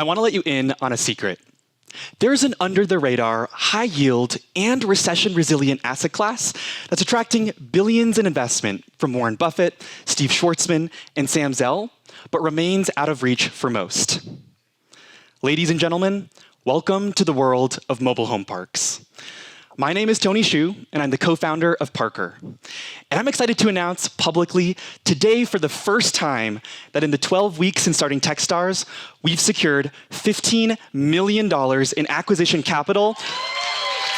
I want to let you in on a secret. There's an under-the-radar, high-yield, and recession-resilient asset class that's attracting billions in investment from Warren Buffett, Steve Schwartzman, and Sam Zell, but remains out of reach for most. Ladies and gentlemen, welcome to the world of mobile home parks. My name is Tony Xu, and I'm the co-founder of Parker. And I'm excited to announce publicly today for the first time that in the 12 weeks since starting Techstars, we've secured $15 million in acquisition capital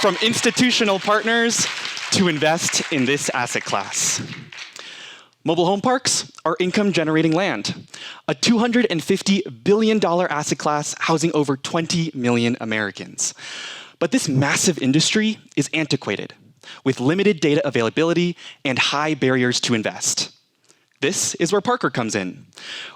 from institutional partners to invest in this asset class. Mobile home parks are income-generating land, a $250 billion asset class housing over 20 million Americans. But this massive industry is antiquated, with limited data availability and high barriers to invest. This is where Parker comes in.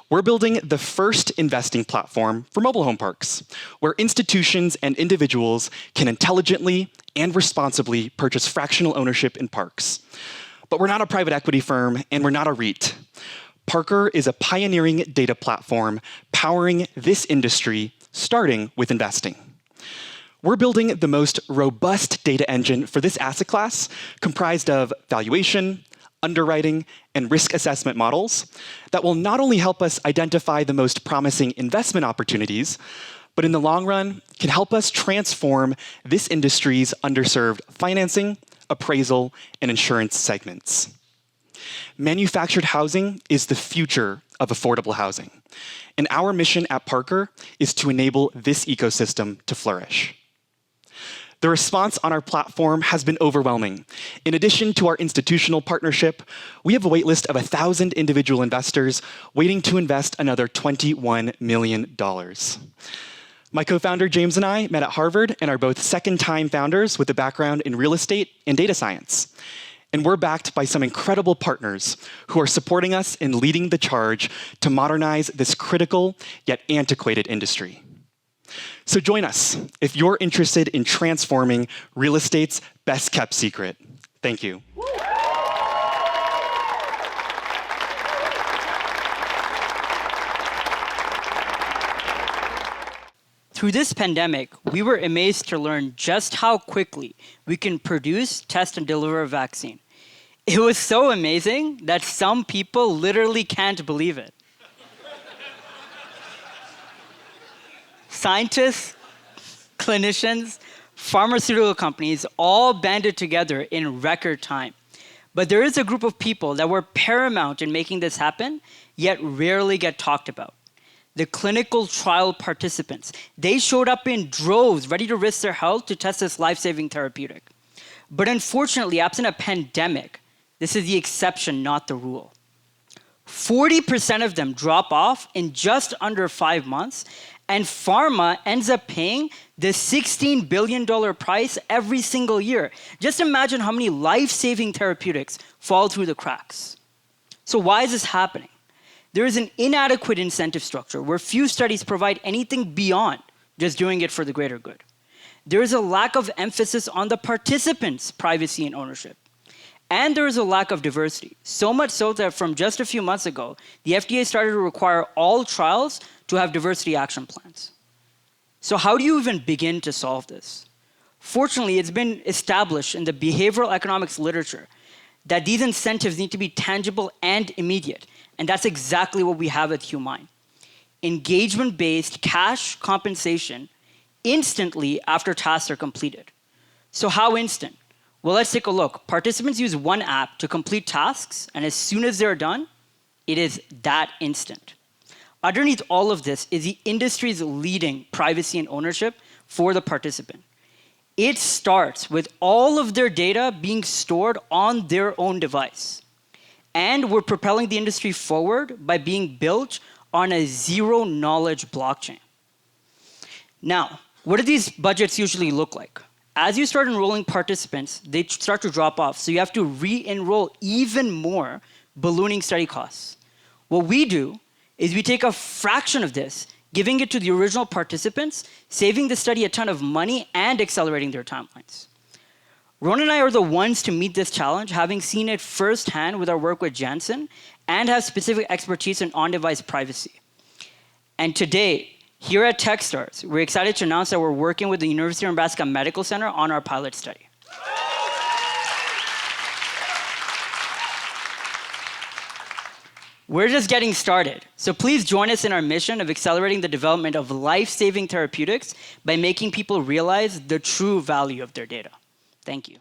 We're building the first investing platform for mobile home parks, where institutions and individuals can intelligently and responsibly purchase fractional ownership in parks. But we're not a private equity firm, and we're not a REIT. Parker is a pioneering data platform powering this industry, starting with investing. We're building the most robust data engine for this asset class, comprised of valuation, underwriting, and risk assessment models that will not only help us identify the most promising investment opportunities, but in the long run can help us transform this industry's underserved financing, appraisal, and insurance segments. Manufactured housing is the future of affordable housing, and our mission at Parker is to enable this ecosystem to flourish. The response on our platform has been overwhelming. In addition to our institutional partnership, we have a waitlist of 1,000 individual investors waiting to invest another $21 million. My co-founder James and I met at Harvard and are both second-time founders with a background in real estate and data science. And we're backed by some incredible partners who are supporting us in leading the charge to modernize this critical yet antiquated industry. So join us if you're interested in transforming real estate's best-kept secret. Thank you. Through this pandemic, we were amazed to learn just how quickly we can produce, test, and deliver a vaccine. It was so amazing that some people literally can't believe it. Scientists, clinicians, pharmaceutical companies all banded together in record time. But there is a group of people that were paramount in making this happen, yet rarely get talked about. The clinical trial participants. They showed up in droves, ready to risk their health to test this life-saving therapeutic. But unfortunately, absent a pandemic, this is the exception, not the rule. 40% of them drop off in just under 5 months, and pharma ends up paying the $16 billion price every single year. Just imagine how many life-saving therapeutics fall through the cracks. So why is this happening? There is an inadequate incentive structure where few studies provide anything beyond just doing it for the greater good. There is a lack of emphasis on the participants' privacy and ownership. And there is a lack of diversity, so much so that from just a few months ago, the FDA started to require all trials to have diversity action plans. So how do you even begin to solve this? Fortunately, it's been established in the behavioral economics literature that these incentives need to be tangible and immediate, and that's exactly what we have at Humine. Engagement-based cash compensation instantly after tasks are completed. So how instant? Well, let's take a look. Participants use one app to complete tasks, and as soon as they're done, it is that instant. Underneath all of this is the industry's leading privacy and ownership for the participant. It starts with all of their data being stored on their own device. And we're propelling the industry forward by being built on a zero-knowledge blockchain. Now, what do these budgets usually look like? As you start enrolling participants, they start to drop off. So you have to re-enroll even more, ballooning study costs. What we do is we take a fraction of this, giving it to the original participants, saving the study a ton of money and accelerating their timelines. Ron and I are the ones to meet this challenge, having seen it firsthand with our work with Janssen and have specific expertise in on-device privacy. And today, Here at Techstars, we're excited to announce that we're working with the University of Nebraska Medical Center on our pilot study. We're just getting started, so please join us in our mission of accelerating the development of life-saving therapeutics by making people realize the true value of their data. Thank you.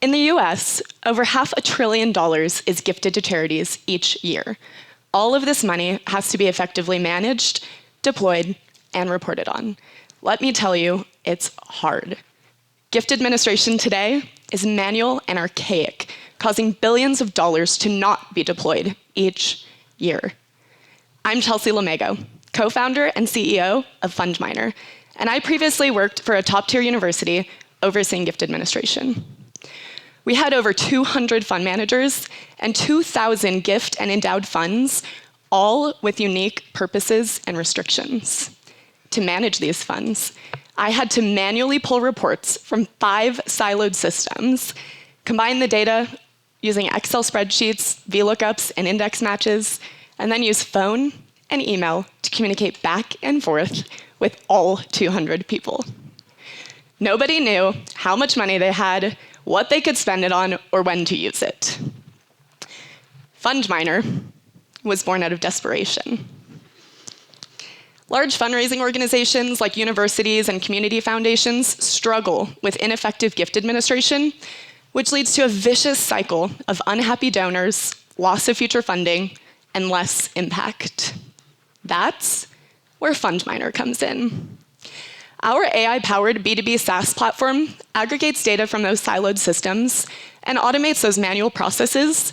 In the US, over $500 billion is gifted to charities each year. All of this money has to be effectively managed, deployed, and reported on. Let me tell you, it's hard. Gift administration today is manual and archaic, causing billions of dollars to not be deployed each year. I'm Chelsea Lamego, co-founder and CEO of Fundminer, and I previously worked for a top-tier university overseeing gift administration. We had over 200 fund managers and 2,000 gift and endowed funds, all with unique purposes and restrictions. To manage these funds, I had to manually pull reports from 5 siloed systems, combine the data using Excel spreadsheets, VLOOKUPs, and index matches, and then use phone and email to communicate back and forth with all 200 people. Nobody knew how much money they had, what they could spend it on, or when to use it. Fundminer was born out of desperation. Large fundraising organizations like universities and community foundations struggle with ineffective gift administration, which leads to a vicious cycle of unhappy donors, loss of future funding, and less impact. That's where Fundminer comes in. Our AI-powered B2B SaaS platform aggregates data from those siloed systems and automates those manual processes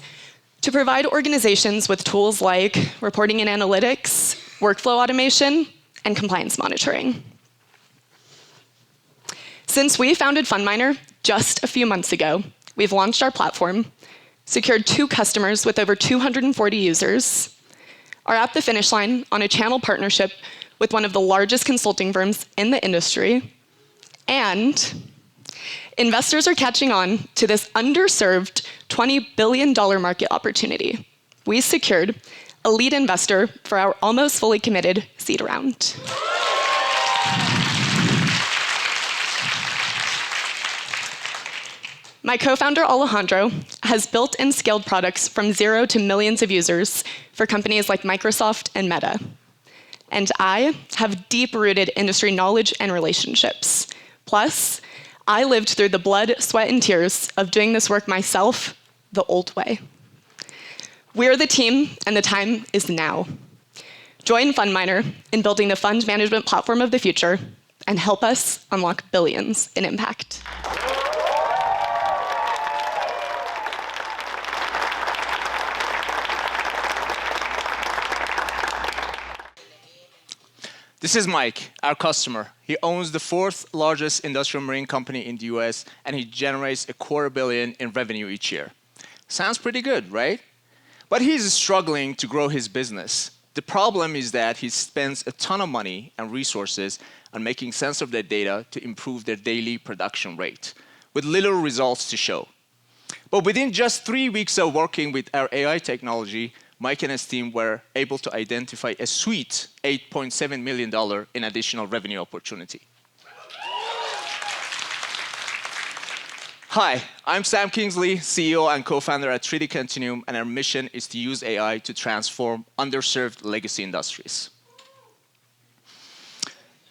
to provide organizations with tools like reporting and analytics, workflow automation, and compliance monitoring. Since we founded Fundminer just a few months ago, we've launched our platform, secured 2 customers with over 240 users, are at the finish line on a channel partnership with one of the largest consulting firms in the industry, and investors are catching on to this underserved $20 billion market opportunity. We secured a lead investor for our almost fully committed seed round. My co-founder, Alejandro, has built and scaled products from 0 to millions of users for companies like Microsoft and Meta. And I have deep-rooted industry knowledge and relationships. Plus, I lived through the blood, sweat, and tears of doing this work myself the old way. We're the team, and the time is now. Join Fundminer in building the fund management platform of the future and help us unlock billions in impact. This is Mike, our customer. He owns the 4th largest industrial marine company in the US, and he generates $250 million in revenue each year. Sounds pretty good, right? But he's struggling to grow his business. The problem is that he spends a ton of money and resources on making sense of their data to improve their daily production rate, with little results to show. But within just 3 weeks of working with our AI technology, Mike and his team were able to identify a sweet $8.7 million in additional revenue opportunity. Hi, I'm Sam Kingsley, CEO and co-founder at 3D Continuum, and our mission is to use AI to transform underserved legacy industries.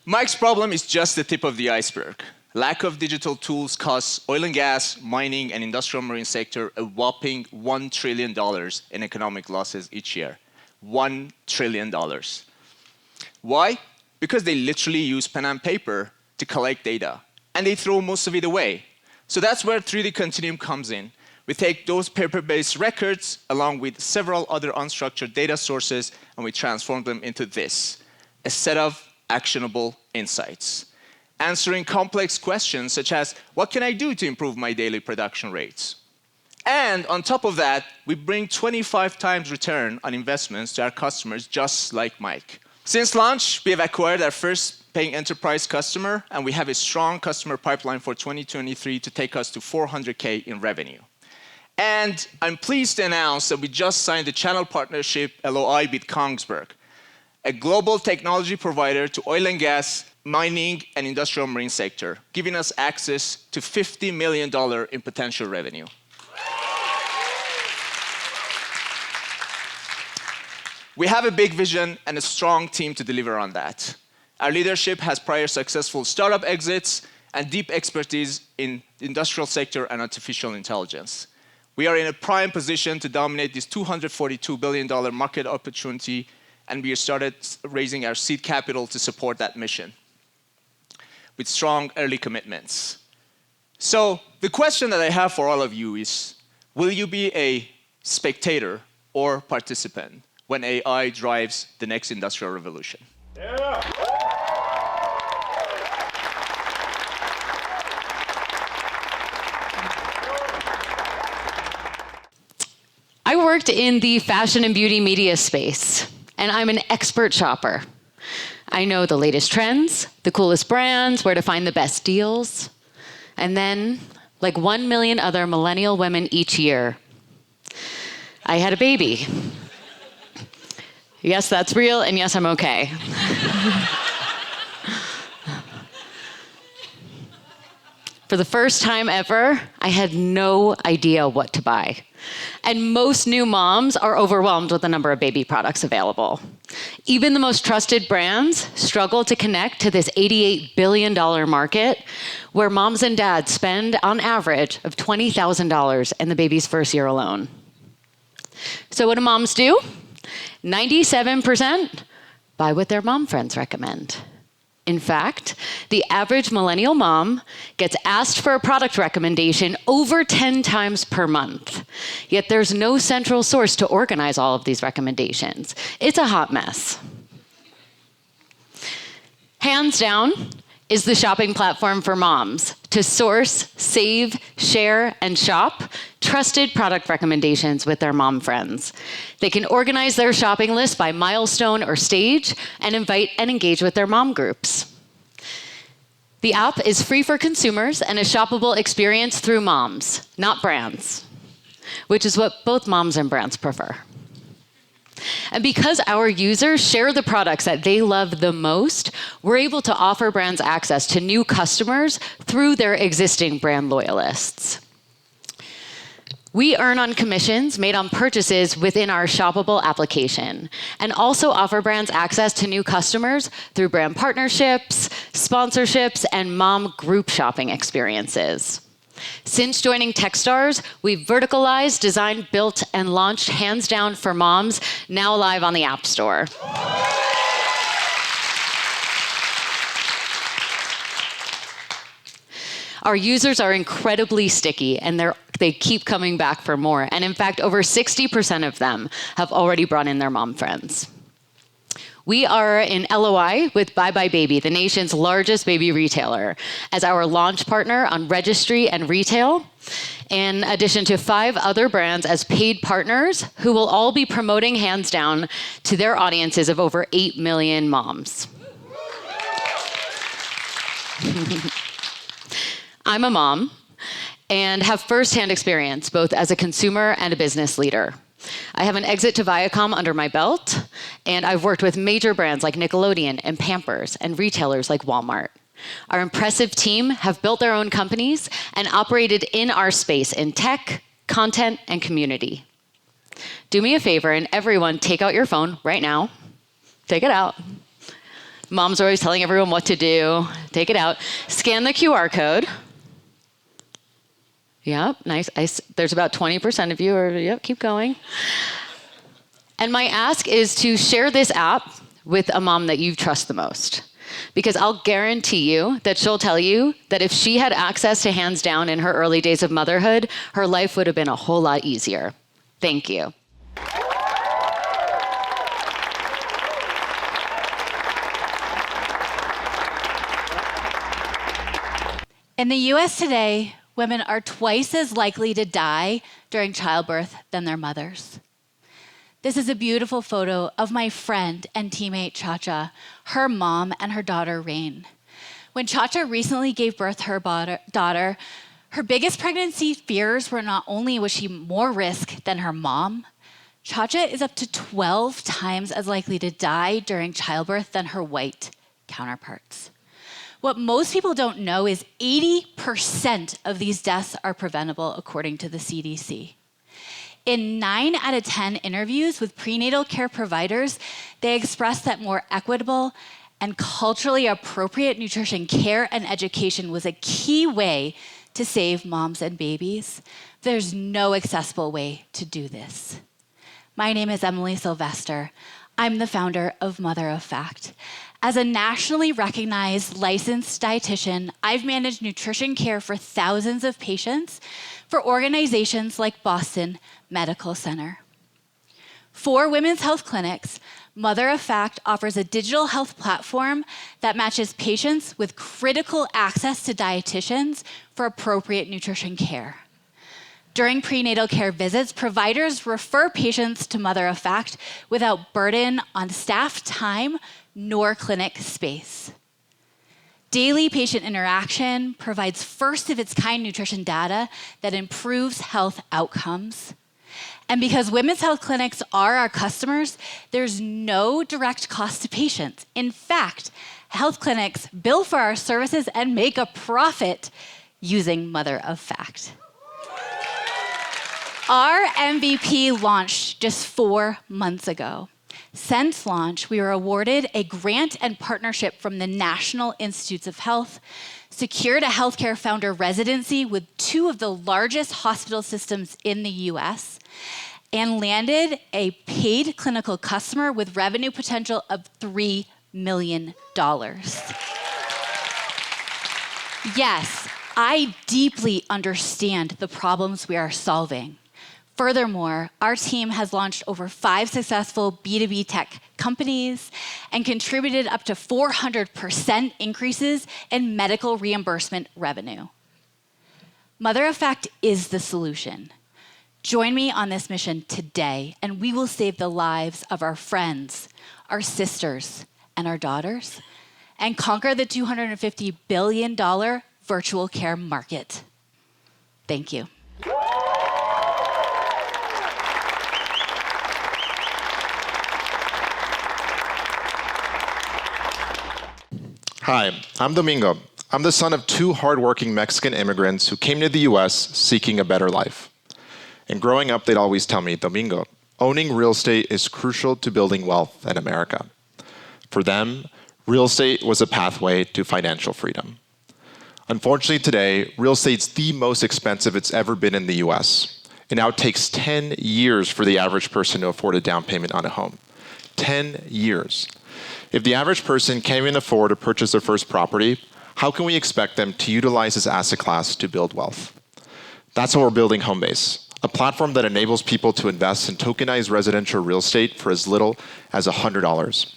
Mike's problem is just the tip of the iceberg. Lack of digital tools costs oil and gas, mining, and industrial marine sector a whopping $1 trillion in economic losses each year. $1 trillion. Why? Because they literally use pen and paper to collect data, and they throw most of it away. So that's where 3D Continuum comes in. We take those paper-based records along with several other unstructured data sources, and we transform them into this, a set of actionable insights. Answering complex questions such as, what can I do to improve my daily production rates? And on top of that, we bring 25 times return on investments to our customers just like Mike. Since launch, we have acquired our first paying enterprise customer, and we have a strong customer pipeline for 2023 to take us to $400K in revenue. And I'm pleased to announce that we just signed a channel partnership LOI with Kongsberg, a global technology provider to oil and gas, mining, and industrial marine sector, giving us access to $50 million in potential revenue. We have a big vision and a strong team to deliver on that. Our leadership has prior successful startup exits and deep expertise in the industrial sector and artificial intelligence. We are in a prime position to dominate this $242 billion market opportunity, and we have started raising our seed capital to support that mission with strong early commitments. So the question that I have for all of you is, will you be a spectator or participant when AI drives the next industrial revolution? Yeah. I worked in the fashion and beauty media space, and I'm an expert shopper. I know the latest trends, the coolest brands, where to find the best deals. And then, like 1 million other millennial women each year, I had a baby. Yes, that's real, and yes, I'm okay. For the first time ever, I had no idea what to buy. And most new moms are overwhelmed with the number of baby products available. Even the most trusted brands struggle to connect to this $88 billion market where moms and dads spend on average of $20,000 in the baby's first year alone. So what do moms do? 97% buy what their mom friends recommend. In fact, the average millennial mom gets asked for a product recommendation over 10 times per month. Yet there's no central source to organize all of these recommendations. It's a hot mess. Hands Down is the shopping platform for moms to source, save, share, and shop trusted product recommendations with their mom friends. They can organize their shopping list by milestone or stage and invite and engage with their mom groups. The app is free for consumers and a shoppable experience through moms, not brands, which is what both moms and brands prefer. And because our users share the products that they love the most, we're able to offer brands access to new customers through their existing brand loyalists. We earn on commissions made on purchases within our shoppable application, and also offer brands access to new customers through brand partnerships, sponsorships, and mom group shopping experiences. Since joining Techstars, we've verticalized, designed, built, and launched Hands Down for Moms, now live on the App Store. Our users are incredibly sticky, and they keep coming back for more. And in fact, over 60% of them have already brought in their mom friends. We are in LOI with Bye Bye Baby, the nation's largest baby retailer, as our launch partner on registry and retail, in addition to 5 other brands as paid partners who will all be promoting Hands Down to their audiences of over 8 million moms. I'm a mom and have firsthand experience both as a consumer and a business leader. I have an exit to Viacom under my belt, and I've worked with major brands like Nickelodeon and Pampers and retailers like Walmart. Our impressive team have built their own companies and operated in our space in tech, content, and community. Do me a favor, and everyone take out your phone right now. Take it out. Moms are always telling everyone what to do. Take it out. Scan the QR code. Yep, nice. There's about 20% of you, yep, keep going. And my ask is to share this app with a mom that you trust the most. Because I'll guarantee you that she'll tell you that if she had access to Hands Down in her early days of motherhood, her life would have been a whole lot easier. Thank you. In the US today, women are twice as likely to die during childbirth than their mothers. This is a beautiful photo of my friend and teammate Cha-Cha, her mom and her daughter Rain. When Cha-Cha recently gave birth to her daughter, Her biggest pregnancy fears were not only was she more risk than her mom, Chacha is up to 12 times as likely to die during childbirth than her white counterparts. What most people don't know is 80% of these deaths are preventable, according to the CDC. In 9 out of 10 interviews with prenatal care providers, they expressed that more equitable and culturally appropriate nutrition care and education was a key way to save moms and babies. There's no accessible way to do this. My name is Emily Sylvester. I'm the founder of Mother of Fact. As a nationally recognized licensed dietitian, I've managed nutrition care for thousands of patients for organizations like Boston Medical Center. For women's health clinics, Mother of Fact offers a digital health platform that matches patients with critical access to dietitians for appropriate nutrition care. During prenatal care visits, providers refer patients to Mother of Fact without burden on staff time nor clinic space. Daily patient interaction provides first-of-its-kind nutrition data that improves health outcomes. And because women's health clinics are our customers, there's no direct cost to patients. In fact, health clinics bill for our services and make a profit using Mother of Fact. Our MVP launched just 4 months ago. Since launch, we were awarded a grant and partnership from the National Institutes of Health, secured a healthcare founder residency with 2 of the largest hospital systems in the US, and landed a paid clinical customer with revenue potential of $3 million. Yes, I deeply understand the problems we are solving. Furthermore, our team has launched over 5 successful B2B tech companies and contributed up to 400% increases in medical reimbursement revenue. Mother of Fact is the solution. Join me on this mission today, and we will save the lives of our friends, our sisters, and our daughters, and conquer the $250 billion virtual care market. Thank you. Hi, I'm Domingo. I'm the son of 2 hardworking Mexican immigrants who came to the US seeking a better life. And growing up, they'd always tell me, Domingo, owning real estate is crucial to building wealth in America. For them, real estate was a pathway to financial freedom. Unfortunately today, real estate's the most expensive it's ever been in the US. It now takes 10 years for the average person to afford a down payment on a home. 10 years. If the average person can't even afford to purchase their first property, how can we expect them to utilize this asset class to build wealth? That's why we're building Homebase, a platform that enables people to invest in tokenized residential real estate for as little as $100.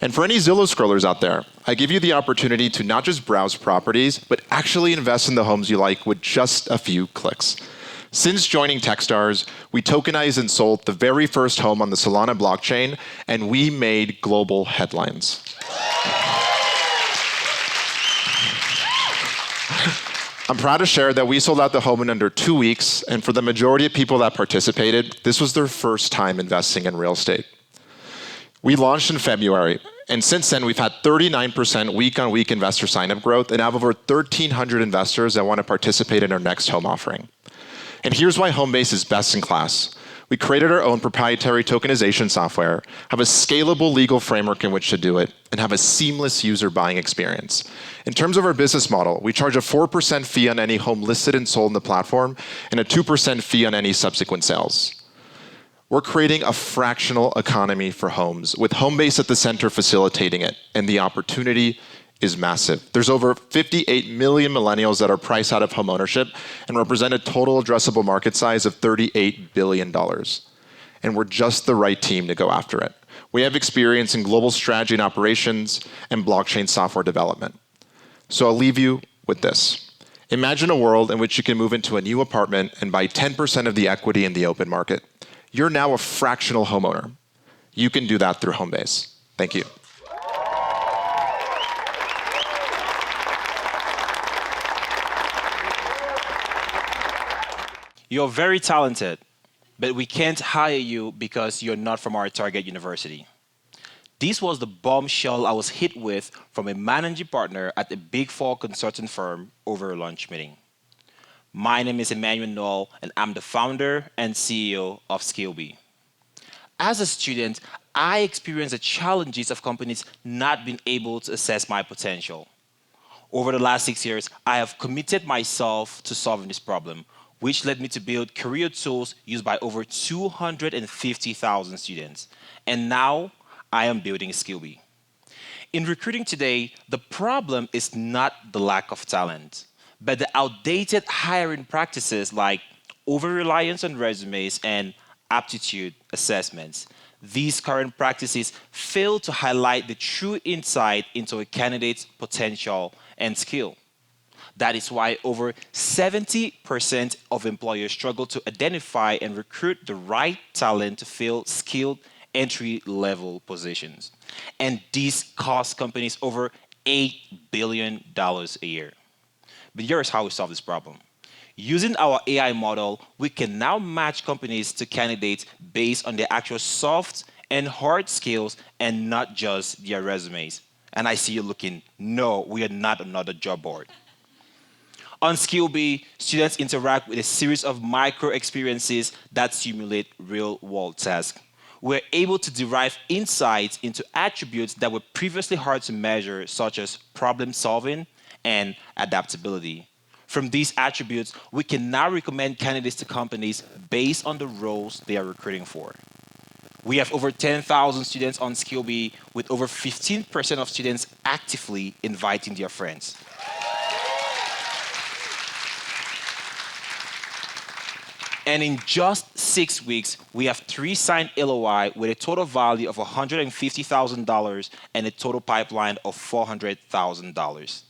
And for any Zillow scrollers out there, I give you the opportunity to not just browse properties, but actually invest in the homes you like with just a few clicks. Since joining Techstars, we tokenized and sold the very first home on the Solana blockchain, and we made global headlines. I'm proud to share that we sold out the home in under 2 weeks, and for the majority of people that participated, this was their first time investing in real estate. We launched in February, and since then we've had 39% week-on-week investor sign-up growth and have over 1,300 investors that want to participate in our next home offering. And here's why Homebase is best in class. We created our own proprietary tokenization software, have a scalable legal framework in which to do it, and have a seamless user buying experience. In terms of our business model, we charge a 4% fee on any home listed and sold in the platform, and a 2% fee on any subsequent sales. We're creating a fractional economy for homes, with Homebase at the center facilitating it, and the opportunity is massive. There's over 58 million millennials that are priced out of homeownership and represent a total addressable market size of $38 billion. And we're just the right team to go after it. We have experience in global strategy and operations and blockchain software development. So I'll leave you with this. Imagine a world in which you can move into a new apartment and buy 10% of the equity in the open market. You're now a fractional homeowner. You can do that through Homebase. Thank you. You're very talented, but we can't hire you because you're not from our target university. This was the bombshell I was hit with from a managing partner at a Big Four consulting firm over a lunch meeting. My name is Emmanuel Noel, and I'm the founder and CEO of Skillby. As a student, I experienced the challenges of companies not being able to assess my potential. Over the last 6 years, I have committed myself to solving this problem, which led me to build career tools used by over 250,000 students. And now, I am building Skillby. In recruiting today, the problem is not the lack of talent, but the outdated hiring practices like over-reliance on resumes and aptitude assessments. These current practices fail to highlight the true insight into a candidate's potential and skill. That is why over 70% of employers struggle to identify and recruit the right talent to fill skilled entry-level positions. And this costs companies over $8 billion a year. But here's how we solve this problem. Using our AI model, we can now match companies to candidates based on their actual soft and hard skills and not just their resumes. And I see you looking, no, we are not another job board. On Skillby, students interact with a series of micro experiences that simulate real-world tasks. We're able to derive insights into attributes that were previously hard to measure, such as problem solving and adaptability. From these attributes, we can now recommend candidates to companies based on the roles they are recruiting for. We have over 10,000 students on Skillby, with over 15% of students actively inviting their friends. And in just 6 weeks, we have 3 signed LOI with a total value of $150,000 and a total pipeline of $400,000.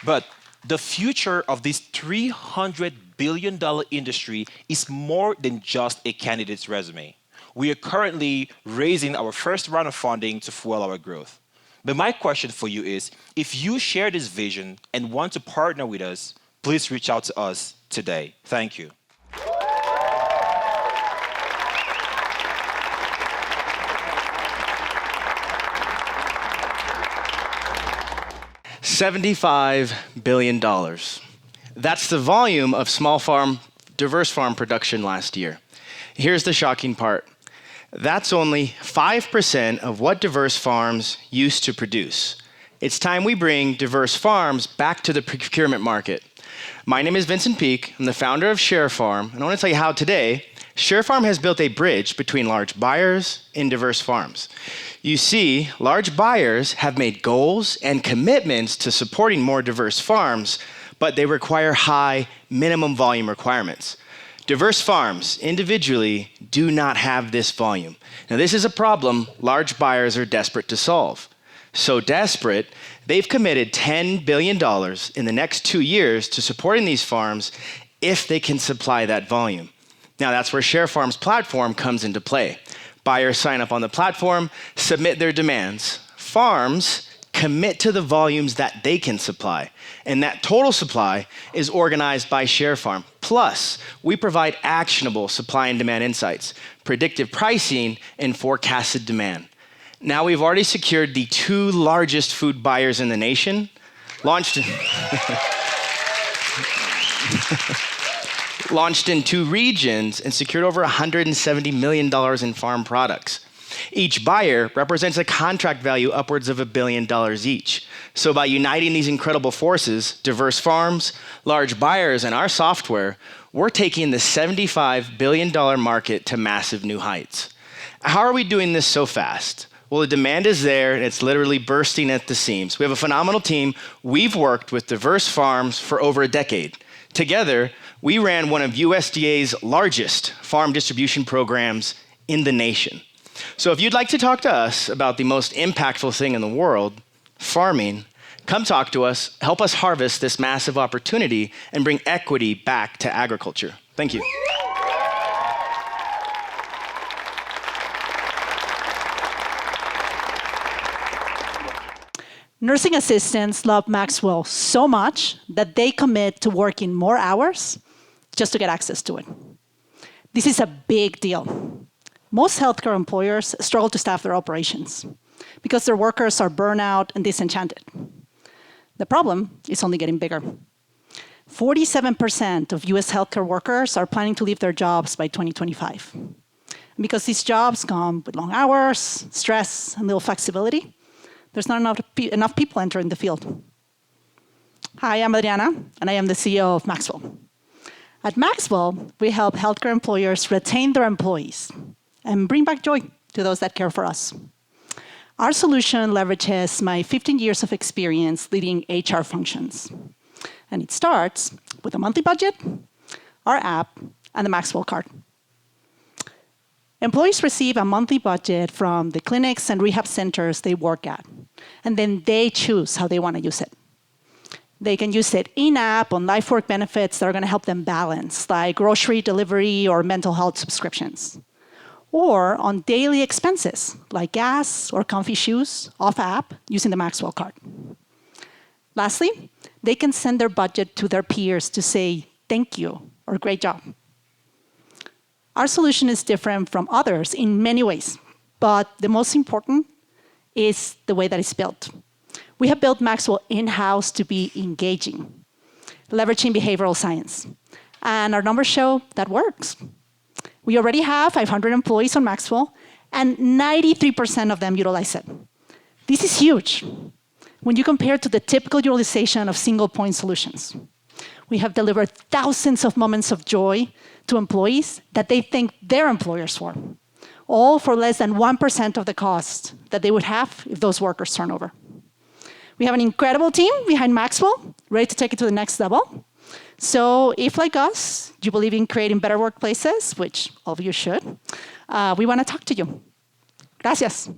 But the future of this $300 billion industry is more than just a candidate's resume. We are currently raising our first round of funding to fuel our growth. But my question for you is, if you share this vision and want to partner with us, please reach out to us today. Thank you. $75 billion. That's the volume of small farm, diverse farm production last year. Here's the shocking part. That's only 5% of what diverse farms used to produce. It's time we bring diverse farms back to the procurement market. My name is Vincent Peak. I'm the founder of ShareFarm, and I want to tell you how today, ShareFarm has built a bridge between large buyers and diverse farms. You see, large buyers have made goals and commitments to supporting more diverse farms, but they require high minimum volume requirements. Diverse farms individually do not have this volume. Now, this is a problem large buyers are desperate to solve. So desperate, they've committed $10 billion in the next 2 years to supporting these farms if they can supply that volume. Now, that's where ShareFarm's platform comes into play. Buyers sign up on the platform, submit their demands. Farms commit to the volumes that they can supply, and that total supply is organized by ShareFarm. Plus, we provide actionable supply and demand insights, predictive pricing, and forecasted demand. Now, we've already secured the 2 largest food buyers in the nation, launched in 2 regions, and secured over $170 million in farm products. Each buyer represents a contract value upwards of $1 billion each. So by uniting these incredible forces, diverse farms, large buyers, and our software, we're taking the $75 billion market to massive new heights. How are we doing this so fast? Well, the demand is there, and it's literally bursting at the seams. We have a phenomenal team. We've worked with diverse farms for over a decade. Together, we ran one of USDA's largest farm distribution programs in the nation. So if you'd like to talk to us about the most impactful thing in the world, farming, come talk to us, help us harvest this massive opportunity, and bring equity back to agriculture. Thank you. Nursing assistants love Maxwell so much that they commit to working more hours just to get access to it. This is a big deal. Most healthcare employers struggle to staff their operations because their workers are burnt out and disenchanted. The problem is only getting bigger. 47% of US healthcare workers are planning to leave their jobs by 2025. And because these jobs come with long hours, stress, and little flexibility, there's not enough people entering the field. Hi, I'm Adriana, and I am the CEO of Maxwell. At Maxwell, we help healthcare employers retain their employees and bring back joy to those that care for us. Our solution leverages my 15 years of experience leading HR functions. And it starts with a monthly budget, our app, and the Maxwell card. Employees receive a monthly budget from the clinics and rehab centers they work at, and then they choose how they want to use it. They can use it in-app on life work benefits that are going to help them balance, like grocery delivery or mental health subscriptions. Or on daily expenses, like gas or comfy shoes, off-app, using the Maxwell card. Lastly, they can send their budget to their peers to say thank you or great job. Our solution is different from others in many ways, but the most important is the way that it's built. We have built Maxwell in-house to be engaging, leveraging behavioral science. And our numbers show that works. We already have 500 employees on Maxwell, and 93% of them utilize it. This is huge when you compare to the typical utilization of single-point solutions. We have delivered thousands of moments of joy to employees that they thank their employers for, all for less than 1% of the cost that they would have if those workers turn over. We have an incredible team behind Maxwell, ready to take it to the next level. So if, like us, you believe in creating better workplaces, which all of you should, we want to talk to you. Gracias.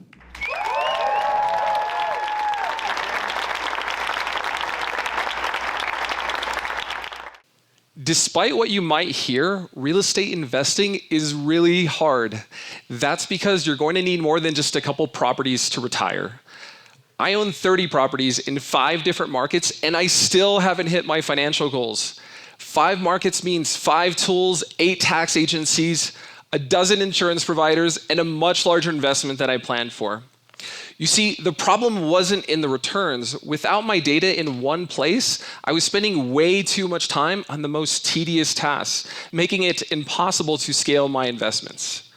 Despite what you might hear, real estate investing is really hard. That's because you're going to need more than just a couple properties to retire. I own 30 properties in 5 different markets, and I still haven't hit my financial goals. 5 markets means 5 tools, 8 tax agencies, a dozen insurance providers, and a much larger investment than I planned for. You see, the problem wasn't in the returns. Without my data in one place, I was spending way too much time on the most tedious tasks, making it impossible to scale my investments.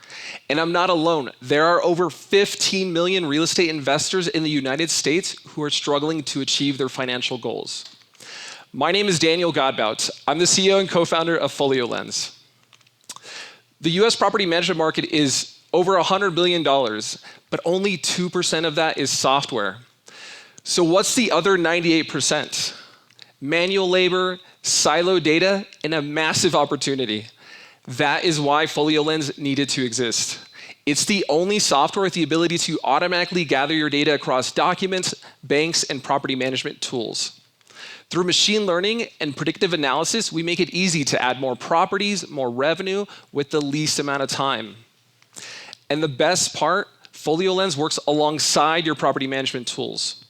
And I'm not alone. There are over 15 million real estate investors in the United States who are struggling to achieve their financial goals. My name is Daniel Godbout. I'm the CEO and co-founder of Foliolens. The US property management market is over $100 billion, but only 2% of that is software. So what's the other 98%? Manual labor, siloed data, and a massive opportunity. That is why Foliolens needed to exist. It's the only software with the ability to automatically gather your data across documents, banks, and property management tools. Through machine learning and predictive analysis, we make it easy to add more properties, more revenue, with the least amount of time. And the best part, Foliolens works alongside your property management tools,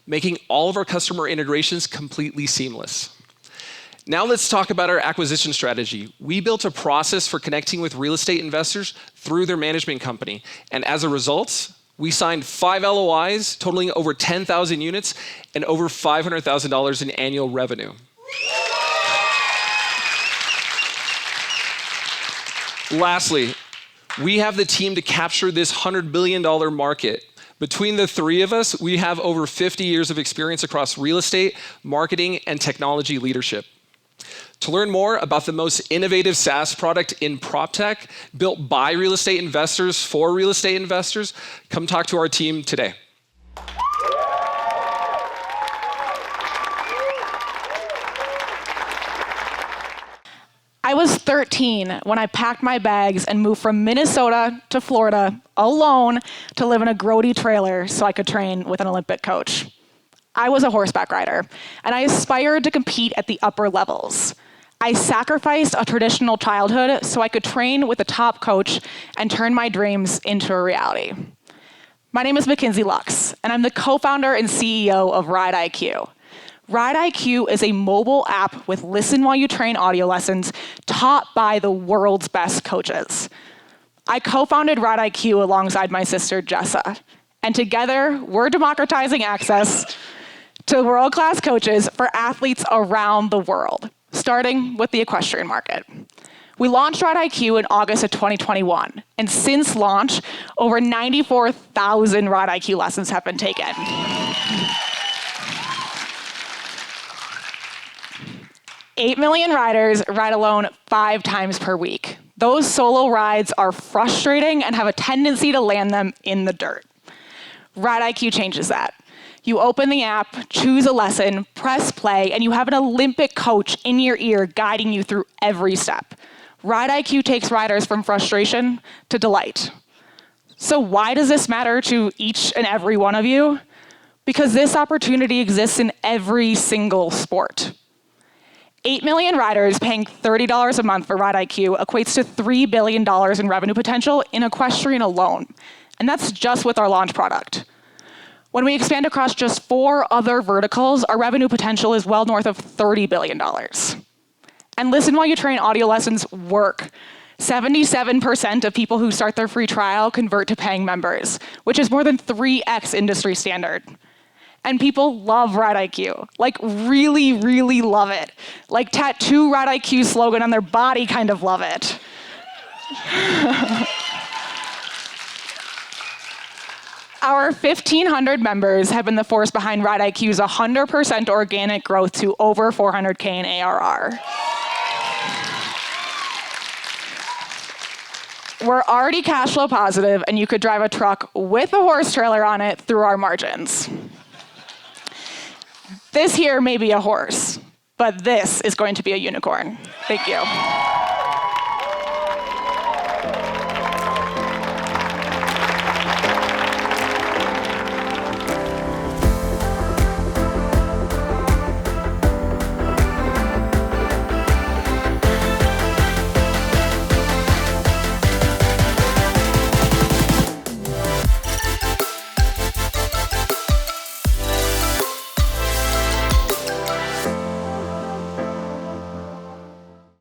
making all of our customer integrations completely seamless. Now let's talk about our acquisition strategy. We built a process for connecting with real estate investors through their management company. And as a result, we signed 5 LOIs totaling over 10,000 units and over $500,000 in annual revenue. Lastly, we have the team to capture this $100 billion market. Between the 3 of us, we have over 50 years of experience across real estate, marketing, and technology leadership. To learn more about the most innovative SaaS product in PropTech, built by real estate investors for real estate investors, come talk to our team today. I was 13 when I packed my bags and moved from Minnesota to Florida alone to live in a grody trailer so I could train with an Olympic coach. I was a horseback rider, and I aspired to compete at the upper levels. I sacrificed a traditional childhood so I could train with a top coach and turn my dreams into a reality. My name is Mackenzie Lux, and I'm the co-founder and CEO of RideIQ. RideIQ is a mobile app with listen while you train audio lessons taught by the world's best coaches. I co-founded RideIQ alongside my sister Jessa, and together we're democratizing access to world-class coaches for athletes around the world, starting with the equestrian market. We launched RideIQ in August of 2021, and since launch, over 94,000 RideIQ lessons have been taken. $8 million riders ride alone 5 times per week. Those solo rides are frustrating and have a tendency to land them in the dirt. RideIQ changes that. You open the app, choose a lesson, press play, and you have an Olympic coach in your ear guiding you through every step. RideIQ takes riders from frustration to delight. So why does this matter to each and every one of you? Because this opportunity exists in every single sport. 8 million riders paying $30 a month for RideIQ equates to $3 billion in revenue potential in equestrian alone. And that's just with our launch product. When we expand across just 4 other verticals, our revenue potential is well north of $30 billion. And listen while you train audio lessons work. 77% of people who start their free trial convert to paying members, which is more than 3x industry standard. And people love RideIQ, like really, really love it. Like tattoo RideIQ slogan on their body kind of love it. Our 1,500 members have been the force behind RideIQ's 100% organic growth to over 400K in ARR. We're already cash flow positive, and you could drive a truck with a horse trailer on it through our margins. This here may be a horse, but this is going to be a unicorn. Thank you.